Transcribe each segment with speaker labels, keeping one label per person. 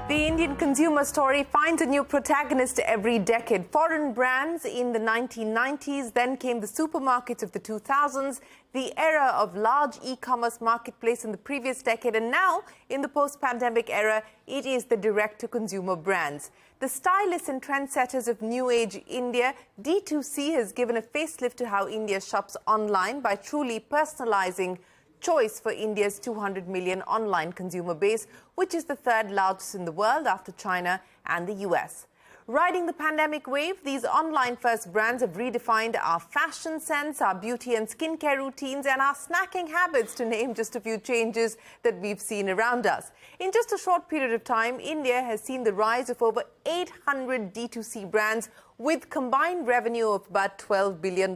Speaker 1: The Indian consumer story finds a new protagonist every decade. Foreign brands in the 1990s, then came the supermarkets of the 2000s, the era of large e-commerce marketplace in the previous decade, and now, in the post-pandemic era, it is the direct-to-consumer brands. The stylists and trendsetters of New Age India, D2C has given a facelift to how India shops online by truly personalizing choice for India's 200 million online consumer base, which is the third largest in the world after China and the US. Riding the pandemic wave, these online-first brands have redefined our fashion sense, our beauty and skincare routines, and our snacking habits, to name just a few changes that we've seen around us. In just a short period of time, India has seen the rise of over 800 D2C brands with combined revenue of about $12 billion,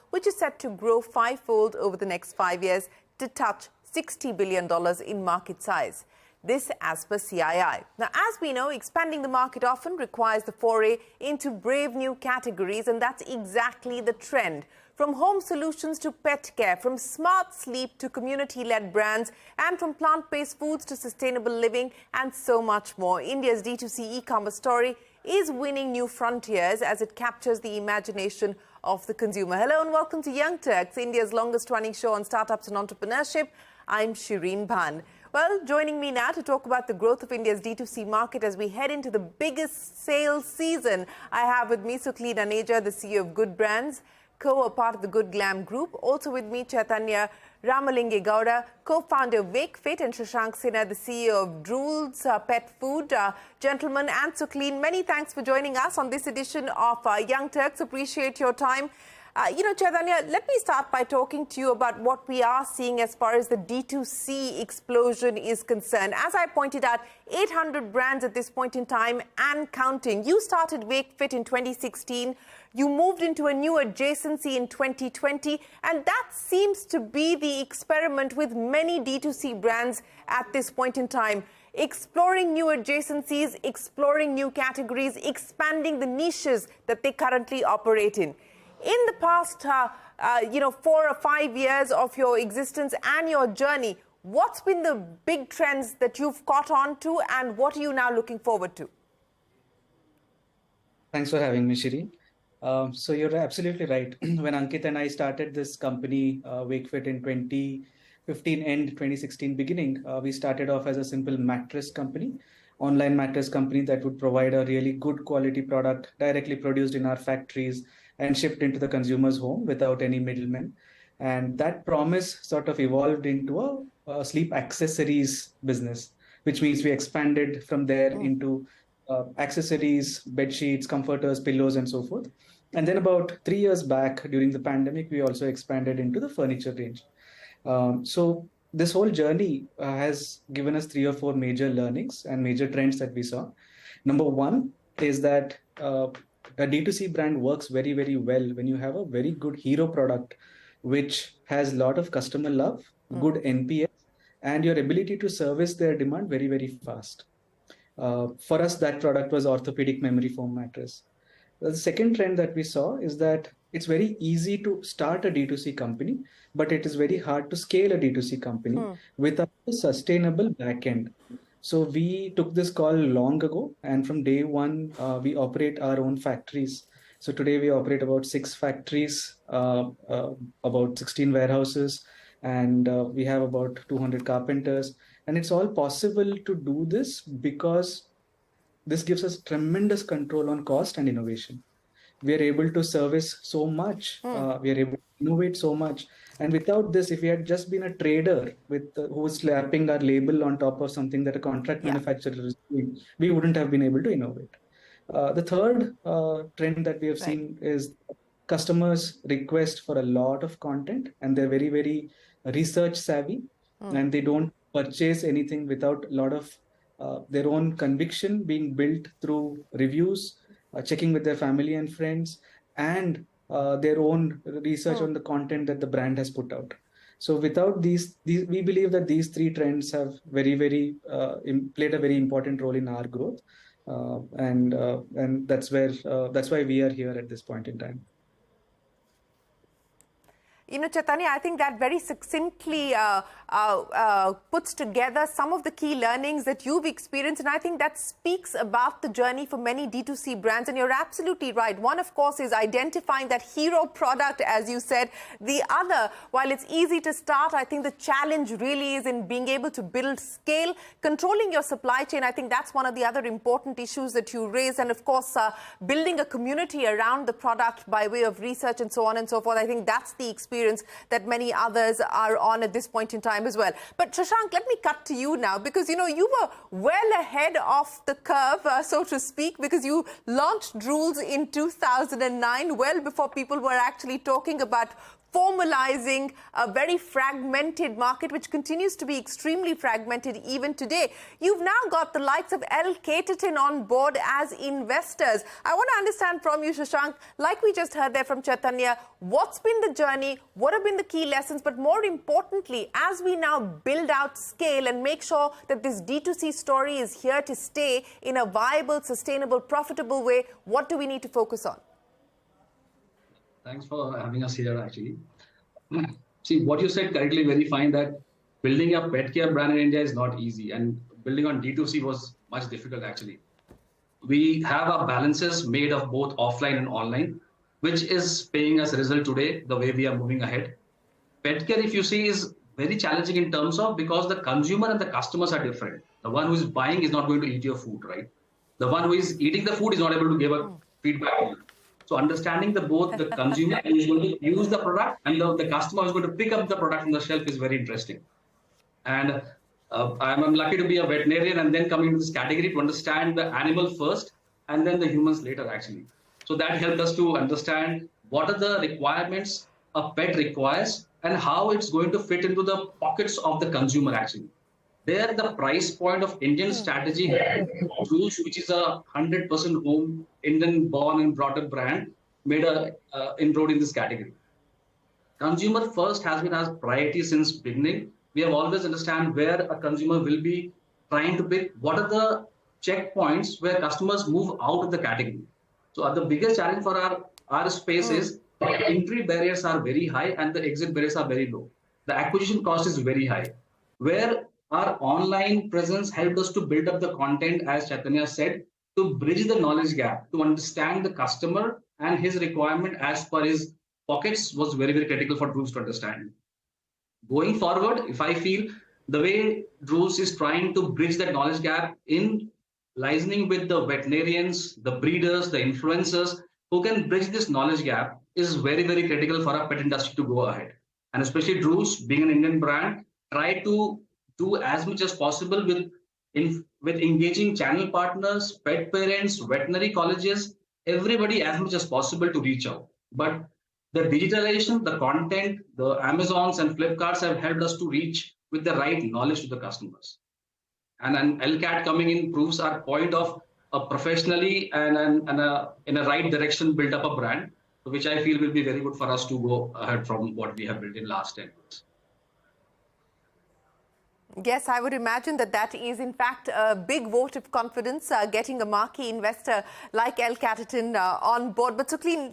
Speaker 1: which is set to grow fivefold over the next 5 years to touch $60 billion in market size. This as per CII. Now, as we know, expanding the market often requires the foray into brave new categories, and that's exactly the trend. From home solutions to pet care, from smart sleep to community-led brands, and from plant-based foods to sustainable living, and so much more. India's D2C e-commerce story is winning new frontiers as it captures the imagination of the consumer. Hello and welcome to Young Turks, India's longest-running show on startups and entrepreneurship. I'm Shereen Bhan. Well, joining me now to talk about the growth of India's D2C market as we head into the biggest sales season, I have with me Sukhleen Aneja, the CEO of Good Brands, part of the Good Glam Group. Also with me, Chaitanya Ramalinge Gowda, co-founder of WakeFit, and Shashank Sinha, the CEO of Drools Pet Food. Gentlemen and Sukhleen, many thanks for joining us on this edition of Young Turks. Appreciate your time. Chaitanya, let me start by talking to you about what we are seeing as far as the D2C explosion is concerned. As I pointed out, 800 brands at this point in time and counting. You started WakeFit in 2016. You moved into a new adjacency in 2020, and that seems to be the experiment with many D2C brands at this point in time. Exploring new adjacencies, exploring new categories, expanding the niches that they currently operate in. In the past, 4 or 5 years of your existence and your journey, what's been the big trends that you've caught on to, and what are you now looking forward to?
Speaker 2: Thanks for having me, Shireen. So you're absolutely right. When Ankit and I started this company, WakeFit, in 2015 and 2016 beginning, we started off as a simple mattress company, online mattress company that would provide a really good quality product directly produced in our factories and shipped into the consumer's home without any middlemen. And that promise sort of evolved into a sleep accessories business, which means we expanded from there into accessories, bed sheets, comforters, pillows, and so forth. And then about 3 years back, during the pandemic, we also expanded into the furniture range. So this whole journey has given us 3 or 4 major learnings and major trends that we saw. Number one is that a D2C brand works very, very well when you have a very good hero product, which has a lot of customer love, good NPS, and your ability to service their demand very, very fast. For us, that product was orthopedic memory foam mattress. The second trend that we saw is that it's very easy to start a D2C company, but it is very hard to scale a D2C company without a sustainable backend. So we took this call long ago, and from day one, we operate our own factories. So today we operate about 6 factories, about 16 warehouses, and we have about 200 carpenters. And it's all possible to do this because this gives us tremendous control on cost and innovation. We are able to service so much. We are able to innovate so much. And without this, if we had just been a trader with who was slapping our label on top of something that a contract manufacturer is doing, we wouldn't have been able to innovate. The third trend that we have seen is customers request for a lot of content, and they're very, very research savvy, and they don't purchase anything without a lot of their own conviction being built through reviews, checking with their family and friends, and their own research on the content that the brand has put out. So without these, we believe that these 3 trends have very, very played a very important role in our growth, and that's why we are here at this point in time.
Speaker 1: Chaitanya, I think that very succinctly puts together some of the key learnings that you've experienced. And I think that speaks about the journey for many D2C brands. And you're absolutely right. One, of course, is identifying that hero product, as you said. The other, while it's easy to start, I think the challenge really is in being able to build scale, controlling your supply chain. I think that's one of the other important issues that you raise. And of course, building a community around the product by way of research and so on and so forth. I think that's the experience that many others are on at this point in time as well. But Shashank, let me cut to you now, because you were well ahead of the curve, so to speak, because you launched Drools in 2009, well before people were actually talking about formalizing a very fragmented market, which continues to be extremely fragmented even today. You've now got the likes of CAGR on board as investors. I want to understand from you, Shashank, like we just heard there from Chaitanya, what's been the journey, what have been the key lessons, but more importantly, as we now build out scale and make sure that this D2C story is here to stay in a viable, sustainable, profitable way, what do we need to focus on?
Speaker 3: Thanks for having us here, actually. See, what you said correctly, very fine, that building a pet care brand in India is not easy, and building on D2C was much difficult, actually. We have our balances made of both offline and online, which is paying us result today, the way we are moving ahead. Pet care, if you see, is very challenging in terms of, because the consumer and the customers are different. The one who is buying is not going to eat your food, right? The one who is eating the food is not able to give a feedback to you. So understanding both the consumer who is going to use the product and the customer who is going to pick up the product from the shelf is very interesting. And I'm lucky to be a veterinarian and then coming to this category to understand the animal first and then the humans later, actually. So that helped us to understand what are the requirements a pet requires and how it's going to fit into the pockets of the consumer, actually. There, the price point of Indian strategy, Drools, which is a 100% home, Indian-born and brought-up brand, made an inroad in this category. Consumer first has been our priority since beginning. We have always understand where a consumer will be trying to pick, what are the checkpoints where customers move out of the category. So the biggest challenge for our space is entry barriers are very high and the exit barriers are very low. The acquisition cost is very high. Where our online presence helped us to build up the content, as Chaitanya said, to bridge the knowledge gap, to understand the customer and his requirement as per his pockets was very, very critical for Drools to understand. Going forward, if I feel the way Drools is trying to bridge that knowledge gap in liaising with the veterinarians, the breeders, the influencers, who can bridge this knowledge gap is very, very critical for our pet industry to go ahead. And especially Drools, being an Indian brand, try to do as much as possible with engaging channel partners, pet parents, veterinary colleges, everybody as much as possible to reach out. But the digitalization, the content, the Amazons and Flipkarts have helped us to reach with the right knowledge to the customers. And an LCAT coming in proves our point of a professionally and in a right direction build up a brand, which I feel will be very good for us to go ahead from what we have built in last 10 years.
Speaker 1: Yes, I would imagine that is, in fact, a big vote of confidence, getting a marquee investor like CAGR on board. But Sucleen,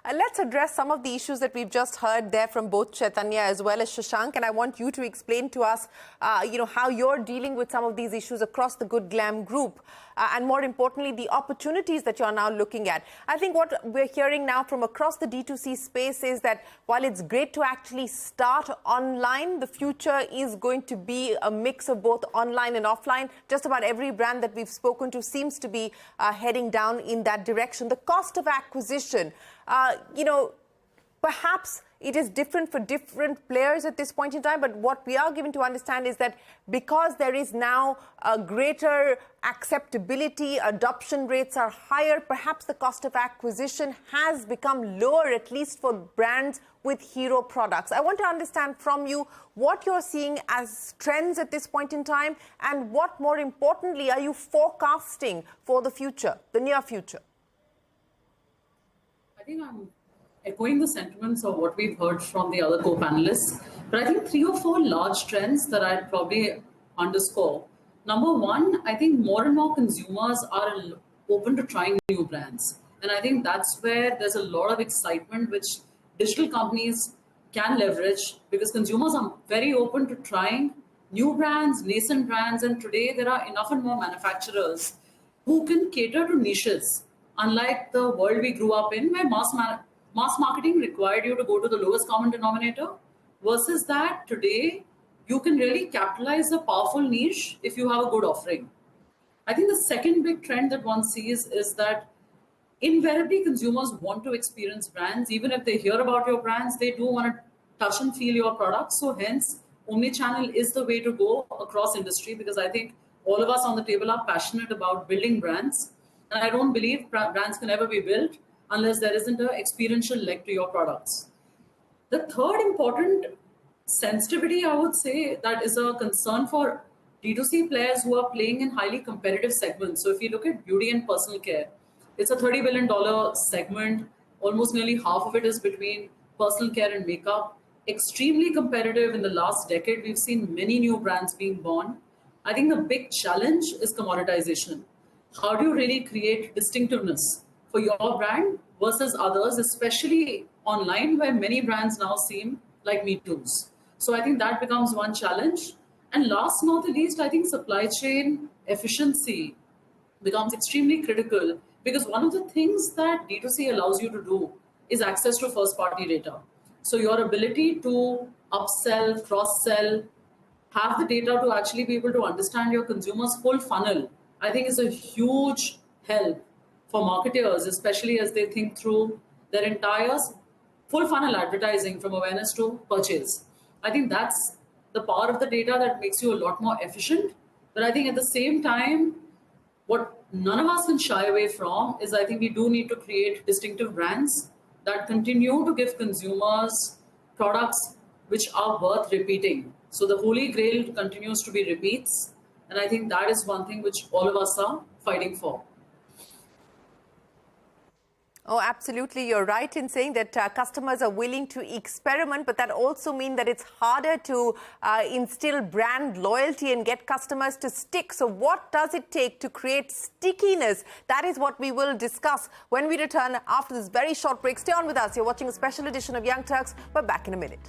Speaker 1: let's address some of the issues that we've just heard there from both Chaitanya as well as Shashank. And I want you to explain to us, how you're dealing with some of these issues across the Good Glam group. And more importantly, the opportunities that you're now looking at. I think what we're hearing now from across the D2C space is that while it's great to actually start online, the future is going to be a mix of both online and offline. Just about every brand that we've spoken to seems to be heading down in that direction. The cost of acquisition, perhaps it is different for different players at this point in time, but what we are given to understand is that because there is now a greater acceptability, adoption rates are higher, perhaps the cost of acquisition has become lower, at least for brands with hero products. I want to understand from you what you're seeing as trends at this point in time, and what, more importantly, are you forecasting for the future, the near future?
Speaker 4: I think I'm echoing the sentiments of what we've heard from the other co-panelists, but I think 3 or 4 large trends that I'd probably underscore. Number one, I think more and more consumers are open to trying new brands. And I think that's where there's a lot of excitement, which digital companies can leverage, because consumers are very open to trying new brands, nascent brands, and today there are enough and more manufacturers who can cater to niches. Unlike the world we grew up in, where mass marketing required you to go to the lowest common denominator, versus that today you can really capitalize a powerful niche if you have a good offering. I think the second big trend that one sees is that invariably consumers want to experience brands. Even if they hear about your brands, they do want to touch and feel your products. So hence, omnichannel is the way to go across industry, because I think all of us on the table are passionate about building brands. And I don't believe brands can ever be built unless there isn't an experiential leg to your products. The third important sensitivity, I would say, that is a concern for D2C players who are playing in highly competitive segments. So if you look at beauty and personal care, it's a $30 billion segment. Almost nearly half of it is between personal care and makeup. Extremely competitive. In the last decade, we've seen many new brands being born. I think the big challenge is commoditization. How do you really create distinctiveness for your brand versus others, especially online, where many brands now seem like Me Too's? So I think that becomes one challenge. And last not the least, I think supply chain efficiency becomes extremely critical, because one of the things that D2C allows you to do is access to first-party data. So your ability to upsell, cross-sell, have the data to actually be able to understand your consumer's full funnel, I think is a huge help for marketers, especially as they think through their entire full funnel advertising from awareness to purchase. I think that's the power of the data that makes you a lot more efficient. But I think at the same time, what none of us can shy away from is I think we do need to create distinctive brands that continue to give consumers products which are worth repeating. So the holy grail continues to be repeats. And I think that is one thing which all of us are fighting for.
Speaker 1: Oh, absolutely. You're right in saying that customers are willing to experiment, but that also means that it's harder to instill brand loyalty and get customers to stick. So what does it take to create stickiness? That is what we will discuss when we return after this very short break. Stay on with us. You're watching a special edition of Young Turks. We're back in a minute.